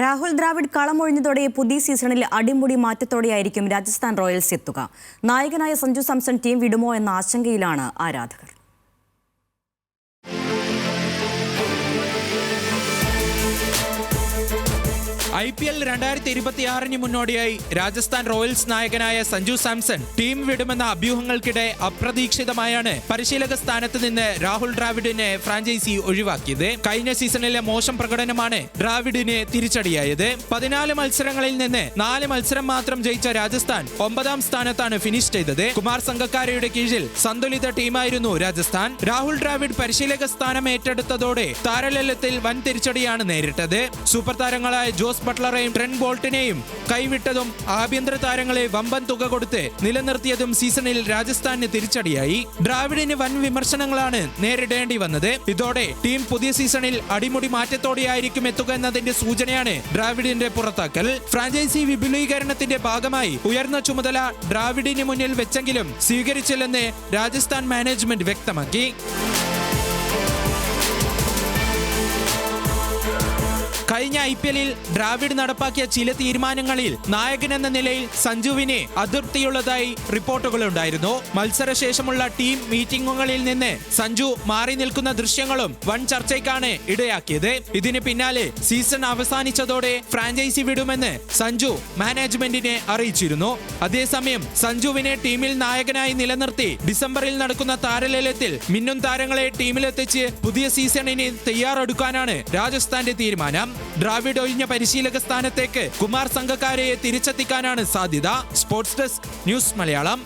രാഹുൽ ദ്രാവിഡ് കളമൊഴിഞ്ഞതോടെ പുതിയ സീസണിൽ അടിമുടി മാറ്റത്തോടെയായിരിക്കും രാജസ്ഥാൻ റോയൽസ് എത്തുക. നായകനായ സഞ്ജു സാംസൺ ടീം വിടുമോ എന്ന ആശങ്കയിലാണ് ആരാധകർ. IPL 2026 മുന്നോടിയായി രാജസ്ഥാൻ റോയൽസ് നായകനായ സഞ്ജു സാംസൺ ടീം വിടുമെന്ന അഭ്യൂഹങ്ങൾക്കിടെ അപ്രതീക്ഷിതമായാണ് പരിശീലക സ്ഥാനത്ത് നിന്ന് രാഹുൽ ദ്രാവിഡിനെ ഫ്രാഞ്ചൈസി ഒഴിവാക്കിയത്. കഴിഞ്ഞ സീസണിലെ മോശം പ്രകടനമാണ് ദ്രാവിഡിന് തിരിച്ചടിയായത്. 14 മത്സരങ്ങളിൽ നിന്ന് 4 മത്സരം മാത്രം ജയിച്ച രാജസ്ഥാൻ 9ാം സ്ഥാനത്താണ് ഫിനിഷ് ചെയ്തത്. കുമാർ സംഗക്കാരയുടെ കീഴിൽ സന്തുലിത ടീമായിരുന്നു രാജസ്ഥാൻ. രാഹുൽ ദ്രാവിഡ് പരിശീലക സ്ഥാനം ഏറ്റെടുത്തതോടെ താരലല്യത്തിൽ വൻ തിരിച്ചടിയാണ് നേരിട്ടത്. സൂപ്പർ താരങ്ങളായ ജോസ് ബട്ട്ലറെയും ട്രെന്റ് ബോൾട്ടിനെയും കൈവിട്ടതും ആഭ്യന്തര താരങ്ങളെ വമ്പൻ തുക കൊടുത്ത് നിലനിർത്തിയതും സീസണിൽ രാജസ്ഥാനിന് തിരിച്ചടിയായി. ദ്രാവിഡിന് വൻ വിമർശനങ്ങളാണ് നേരിടേണ്ടി വന്നത്. ഇതോടെ ടീം പുതിയ സീസണിൽ അടിമുടി മാറ്റത്തോടെയായിരിക്കും എത്തുക എന്നതിന്റെ സൂചനയാണ് ദ്രാവിഡിന്റെ പുറത്താക്കൽ. ഫ്രാഞ്ചൈസി വിപുലീകരണത്തിന്റെ ഭാഗമായി ഉയർന്ന ചുമതല ദ്രാവിഡിന് മുന്നിൽ വെച്ചെങ്കിലും സ്വീകരിച്ചില്ലെന്ന് രാജസ്ഥാൻ മാനേജ്മെന്റ് വ്യക്തമാക്കി. കഴിഞ്ഞ IPLൽ ദ്രാവിഡ് നടപ്പാക്കിയ ചില തീരുമാനങ്ങളിൽ നായകൻ എന്ന നിലയിൽ സഞ്ജുവിന് അതൃപ്തിയുള്ളതായി റിപ്പോർട്ടുകളുണ്ടായിരുന്നു. മത്സരശേഷമുള്ള ടീം മീറ്റിംഗുകളിൽ നിന്ന് സഞ്ജു മാറി നിൽക്കുന്ന ദൃശ്യങ്ങളും വൻ ചർച്ചയ്ക്കാണ് ഇടയാക്കിയത്. ഇതിന് പിന്നാലെ സീസൺ അവസാനിച്ചതോടെ ഫ്രാഞ്ചൈസി വിടുമെന്ന് സഞ്ജു മാനേജ്മെന്റിനെ അറിയിച്ചിരുന്നു. അതേസമയം സഞ്ജുവിനെ ടീമിൽ നായകനായി നിലനിർത്തി ഡിസംബറിൽ നടക്കുന്ന താരലേലത്തിൽ മിന്നും താരങ്ങളെ ടീമിലെത്തിച്ച് പുതിയ സീസണിന് തയ്യാറെടുക്കാനാണ് രാജസ്ഥാന്റെ തീരുമാനം. ദ്രാവിഡ് ഒഴിഞ്ഞ പരിശീലക സ്ഥാനത്തേക്ക് കുമാർ സംഗക്കാരയെ തിരിച്ചെത്തിക്കാനാണ് സാധ്യത. Sports desk, news Malayalam.